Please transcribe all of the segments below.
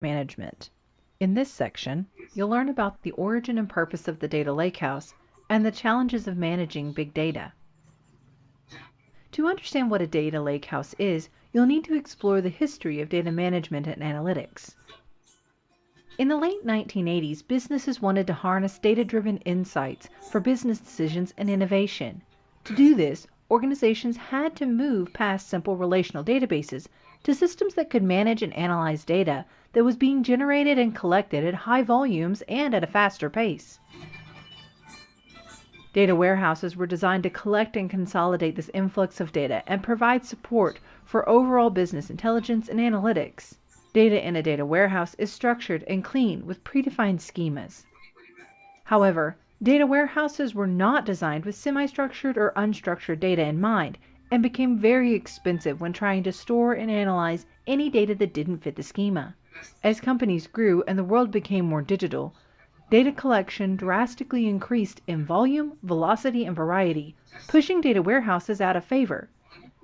management. In this section, you'll learn about the origin and purpose of the data lakehouse and the challenges of managing big data. To understand what a data lakehouse is, you'll need to explore the history of data management and analytics. In the late 1980s, businesses wanted to harness data-driven insights for business decisions and innovation. To do this, organizations had to move past simple relational databases to systems that could manage and analyze data that was being generated and collected at high volumes and at a faster pace. Data warehouses were designed to collect and consolidate this influx of data and provide support for overall business intelligence and analytics. Data in a data warehouse is structured and clean with predefined schemas. However, data warehouses were not designed with semi-structured or unstructured data in mind and became very expensive when trying to store and analyze any data that didn't fit the schema. As companies grew and the world became more digital, data collection drastically increased in volume, velocity, and variety, pushing data warehouses out of favor.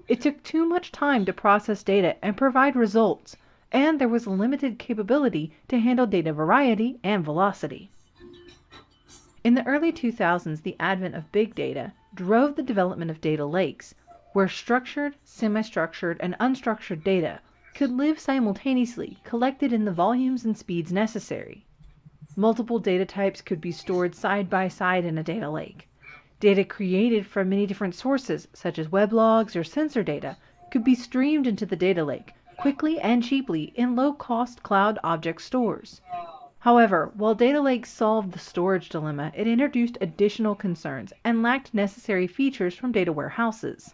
It took too much time to process data and provide results, and there was limited capability to handle data variety and velocity. In the early 2000s, the advent of big data drove the development of data lakes, where structured, semi-structured, and unstructured data could live simultaneously, collected in the volumes and speeds necessary. Multiple data types could be stored side by side in a data lake. Data created from many different sources, such as weblogs or sensor data, could be streamed into the data lake quickly and cheaply in low-cost cloud object stores. However, while data lakes solved the storage dilemma, it introduced additional concerns and lacked necessary features from data warehouses.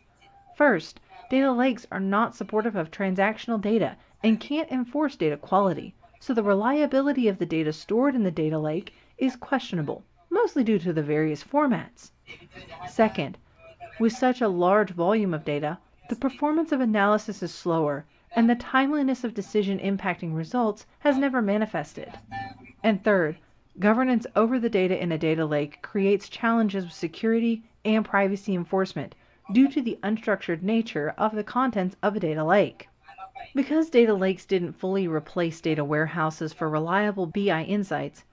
First, data lakes are not supportive of transactional data and can't enforce data quality, so the reliability of the data stored in the data lake is questionable, mostly due to the various formats. Second, with such a large volume of data, the performance of analysis is slower, and the timeliness of decision impacting results has never manifested. And third, governance over the data in a data lake creates challenges with security and privacy enforcement due to the unstructured nature of the contents of a data lake. Because data lakes didn't fully replace data warehouses for reliable BI insights,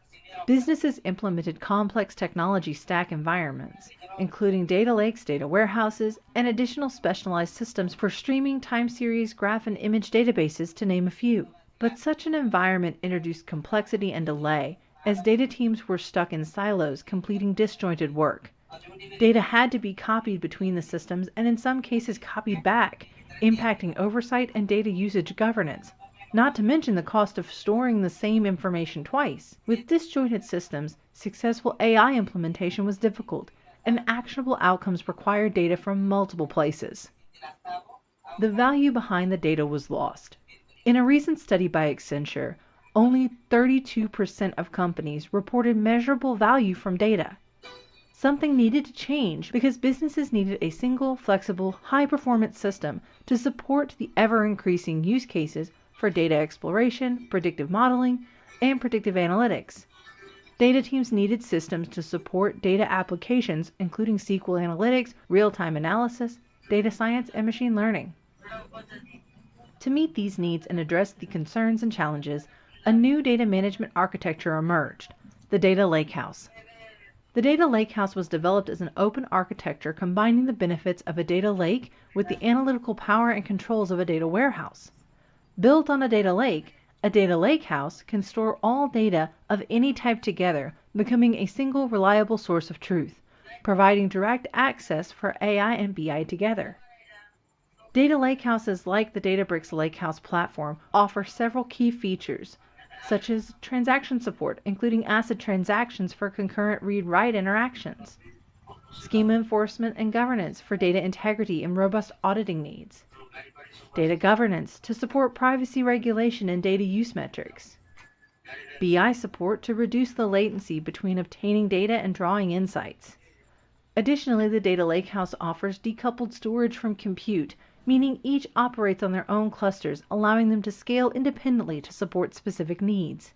businesses implemented complex technology stack environments, including data lakes, data warehouses, and additional specialized systems for streaming time series, graph, and image databases, to name a few. But such an environment introduced complexity and delay, as data teams were stuck in silos completing disjointed work. Data had to be copied between the systems and in some cases copied back, impacting oversight and data usage governance, not to mention the cost of storing the same information twice. With disjointed systems, successful AI implementation was difficult, and actionable outcomes required data from multiple places. The value behind the data was lost. In a recent study by Accenture, only 32% of companies reported measurable value from data. Something needed to change because businesses needed a single, flexible, high-performance system to support the ever-increasing use cases for data exploration, predictive modeling, and predictive analytics. Data teams needed systems to support data applications, including SQL analytics, real-time analysis, data science, and machine learning. To meet these needs and address the concerns and challenges, a new data management architecture emerged, the data lakehouse. The data lakehouse was developed as an open architecture combining the benefits of a data lake with the analytical power and controls of a data warehouse. Built on a data lakehouse can store all data of any type together, becoming a single reliable source of truth, providing direct access for AI and BI together. Data lakehouses like the Databricks Lakehouse platform offer several key features, such as transaction support, including ACID transactions for concurrent read-write interactions, schema enforcement and governance for data integrity and robust auditing needs, data governance to support privacy regulation and data use metrics, BI support to reduce the latency between obtaining data and drawing insights. Additionally, the data lakehouse offers decoupled storage from compute, meaning each operates on their own clusters, allowing them to scale independently to support specific needs.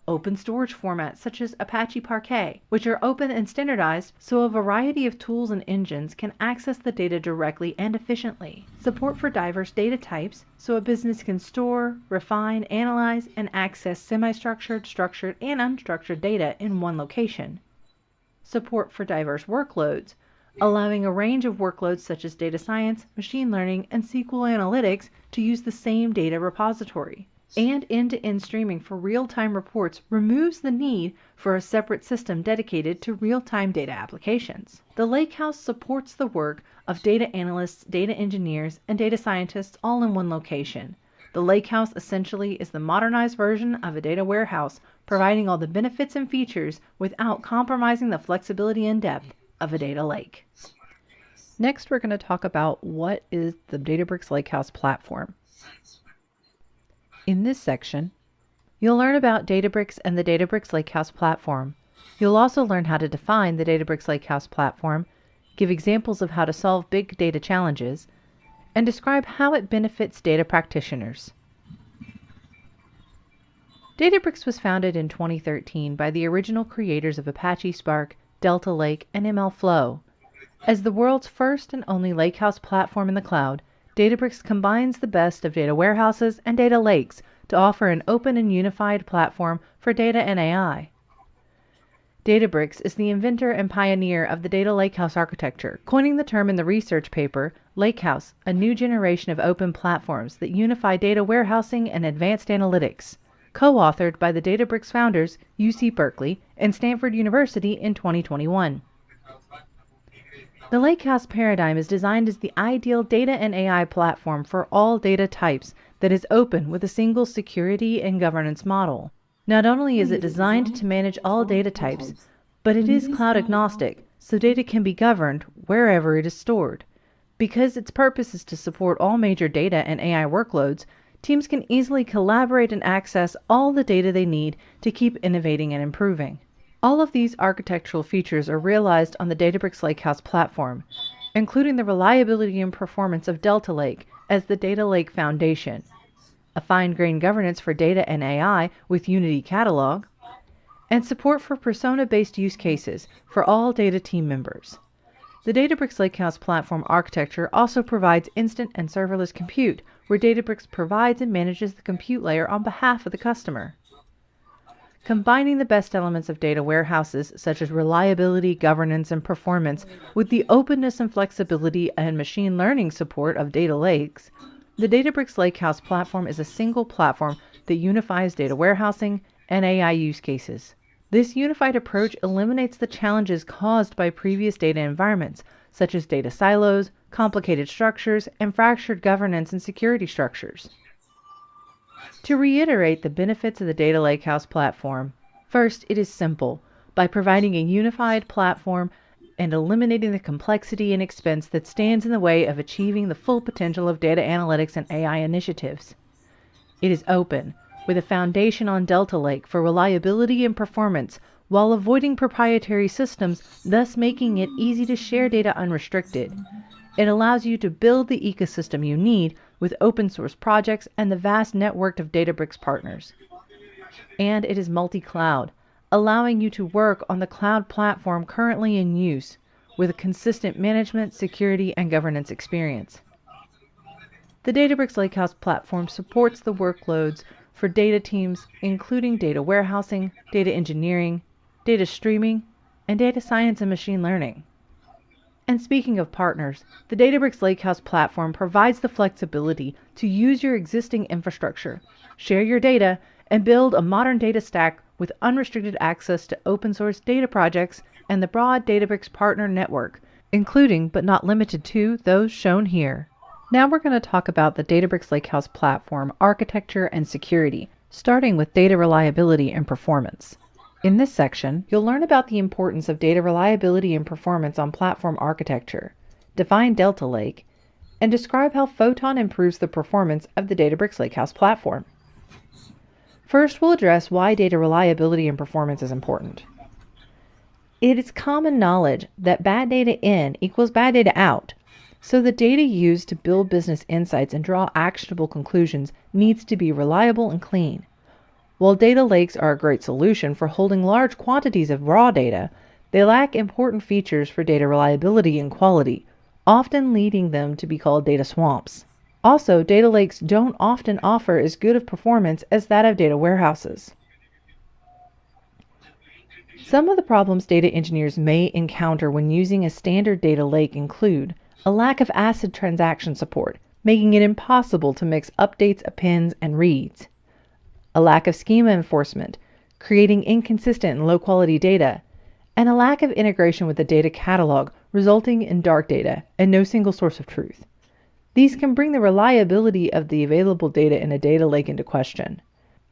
open storage formats such as Apache Parquet, which are open and standardized so a variety of tools and engines can access the data directly and efficiently. Support for diverse data types so a business can store, refine, analyze, and access semi-structured, structured, and unstructured data in one location. Support for diverse workloads, allowing a range of workloads such as data science, machine learning, and SQL analytics to use the same data repository. And end-to-end streaming for real-time reports removes the need for a separate system dedicated to real-time data applications. The Lakehouse supports the work of data analysts, data engineers, and data scientists all in one location. The Lakehouse essentially is the modernized version of a data warehouse, providing all the benefits and features without compromising the flexibility and depth of a data lake. Next, we're going to talk about what is the Databricks Lakehouse platform. In this section, you'll learn about Databricks and the Databricks Lakehouse platform. You'll also learn how to define the Databricks Lakehouse platform, give examples of how to solve big data challenges, and describe how it benefits data practitioners. Databricks was founded in 2013 by the original creators of Apache Spark, Delta Lake, and MLflow. As the world's first and only lakehouse platform in the cloud, Databricks combines the best of data warehouses and data lakes to offer an open and unified platform for data and AI. Databricks is the inventor and pioneer of the data lakehouse architecture, coining the term in the research paper, Lakehouse, a new generation of open platforms that unify data warehousing and advanced analytics, co-authored by the Databricks founders, UC Berkeley and Stanford University in 2021. The Lakehouse paradigm is designed as the ideal data and AI platform for all data types that is open with a single security and governance model. Not only is it designed to manage all data types, but it is cloud agnostic, so data can be governed wherever it is stored. Because its purpose is to support all major data and AI workloads, teams can easily collaborate and access all the data they need to keep innovating and improving. All of these architectural features are realized on the Databricks Lakehouse platform, including the reliability and performance of Delta Lake as the data lake foundation, a fine-grained governance for data and AI with Unity Catalog, and support for persona-based use cases for all data team members. The Databricks Lakehouse platform architecture also provides instant and serverless compute, where Databricks provides and manages the compute layer on behalf of the customer. Combining the best elements of data warehouses, such as reliability, governance, and performance, with the openness and flexibility and machine learning support of data lakes, the Databricks Lakehouse platform is a single platform that unifies data warehousing and AI use cases. This unified approach eliminates the challenges caused by previous data environments, such as data silos, complicated structures, and fractured governance and security structures. To reiterate the benefits of the Data Lakehouse platform, first, it is simple, by providing a unified platform and eliminating the complexity and expense that stands in the way of achieving the full potential of data analytics and AI initiatives. It is open, with a foundation on Delta Lake for reliability and performance, while avoiding proprietary systems, thus making it easy to share data unrestricted. It allows you to build the ecosystem you need with open source projects and the vast network of Databricks partners. And it is multi-cloud, allowing you to work on the cloud platform currently in use with a consistent management, security, and governance experience. The Databricks Lakehouse platform supports the workloads for data teams, including data warehousing, data engineering, data streaming, and data science and machine learning. And speaking of partners, the Databricks Lakehouse platform provides the flexibility to use your existing infrastructure, share your data, and build a modern data stack with unrestricted access to open source data projects and the broad Databricks partner network, including but not limited to those shown here. Now we're going to talk about the Databricks Lakehouse platform architecture and security, starting with data reliability and performance. In this section, you'll learn about the importance of data reliability and performance on platform architecture, define Delta Lake, and describe how Photon improves the performance of the Databricks Lakehouse platform. First, we'll address why data reliability and performance is important. It is common knowledge that bad data in equals bad data out, so the data used to build business insights and draw actionable conclusions needs to be reliable and clean. While data lakes are a great solution for holding large quantities of raw data, they lack important features for data reliability and quality, often leading them to be called data swamps. Also, data lakes don't often offer as good of performance as that of data warehouses. Some of the problems data engineers may encounter when using a standard data lake include a lack of ACID transaction support, making it impossible to mix updates, appends, and reads, a lack of schema enforcement, creating inconsistent and low-quality data, and a lack of integration with the data catalog, resulting in dark data and no single source of truth. These can bring the reliability of the available data in a data lake into question.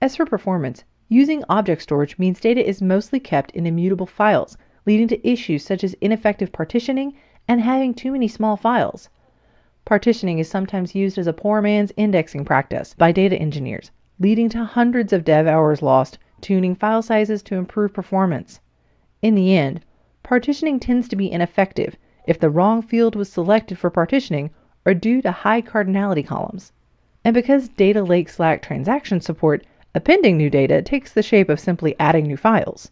As for performance, using object storage means data is mostly kept in immutable files, leading to issues such as ineffective partitioning and having too many small files. Partitioning is sometimes used as a poor man's indexing practice by data engineers, leading to hundreds of dev hours lost tuning file sizes to improve performance. In the end, partitioning tends to be ineffective if the wrong field was selected for partitioning or due to high cardinality columns. And because data lakes lack transaction support, appending new data takes the shape of simply adding new files.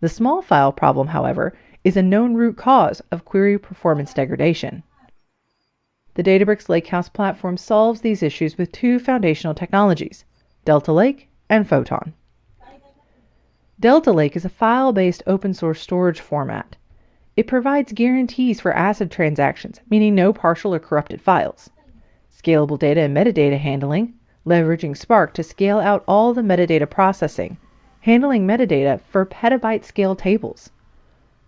The small file problem, however, is a known root cause of query performance degradation. The Databricks Lakehouse platform solves these issues with two foundational technologies, Delta Lake and Photon. Delta Lake is a file-based open-source storage format. It provides guarantees for ACID transactions, meaning no partial or corrupted files. Scalable data and metadata handling, leveraging Spark to scale out all the metadata processing, handling metadata for petabyte-scale tables.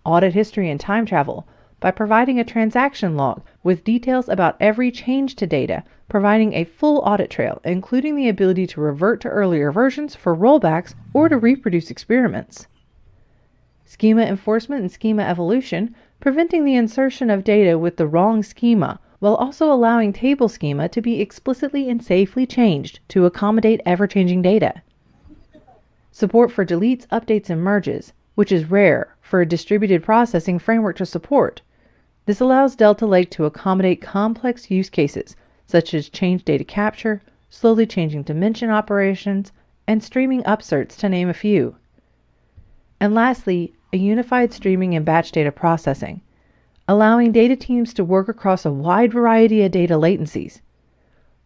Audit history and time travel by providing a transaction log with details about every change to data, providing a full audit trail, including the ability to revert to earlier versions for rollbacks or to reproduce experiments. Schema enforcement and schema evolution, preventing the insertion of data with the wrong schema, while also allowing table schema to be explicitly and safely changed to accommodate ever-changing data. Support for deletes, updates, and merges, which is rare for a distributed processing framework to support. This allows Delta Lake to accommodate complex use cases, such as change data capture, slowly changing dimension operations, and streaming upserts, to name a few. And lastly, a unified streaming and batch data processing, allowing data teams to work across a wide variety of data latencies.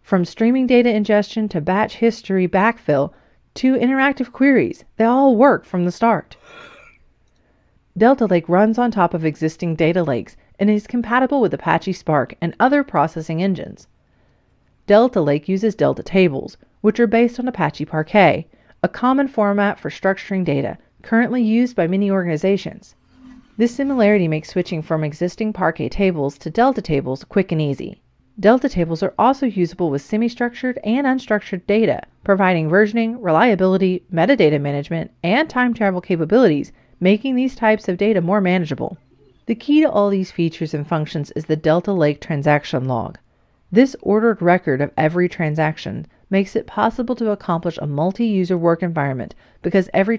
From streaming data ingestion to batch history backfill to interactive queries, they all work from the start. Delta Lake runs on top of existing data lakes and is compatible with Apache Spark and other processing engines. Delta Lake uses Delta tables, which are based on Apache Parquet, a common format for structuring data currently used by many organizations. This similarity makes switching from existing Parquet tables to Delta tables quick and easy. Delta tables are also usable with semi-structured and unstructured data, providing versioning, reliability, metadata management, and time travel capabilities, making these types of data more manageable. The key to all these features and functions is the Delta Lake transaction log. This ordered record of every transaction makes it possible to accomplish a multi-user work environment because every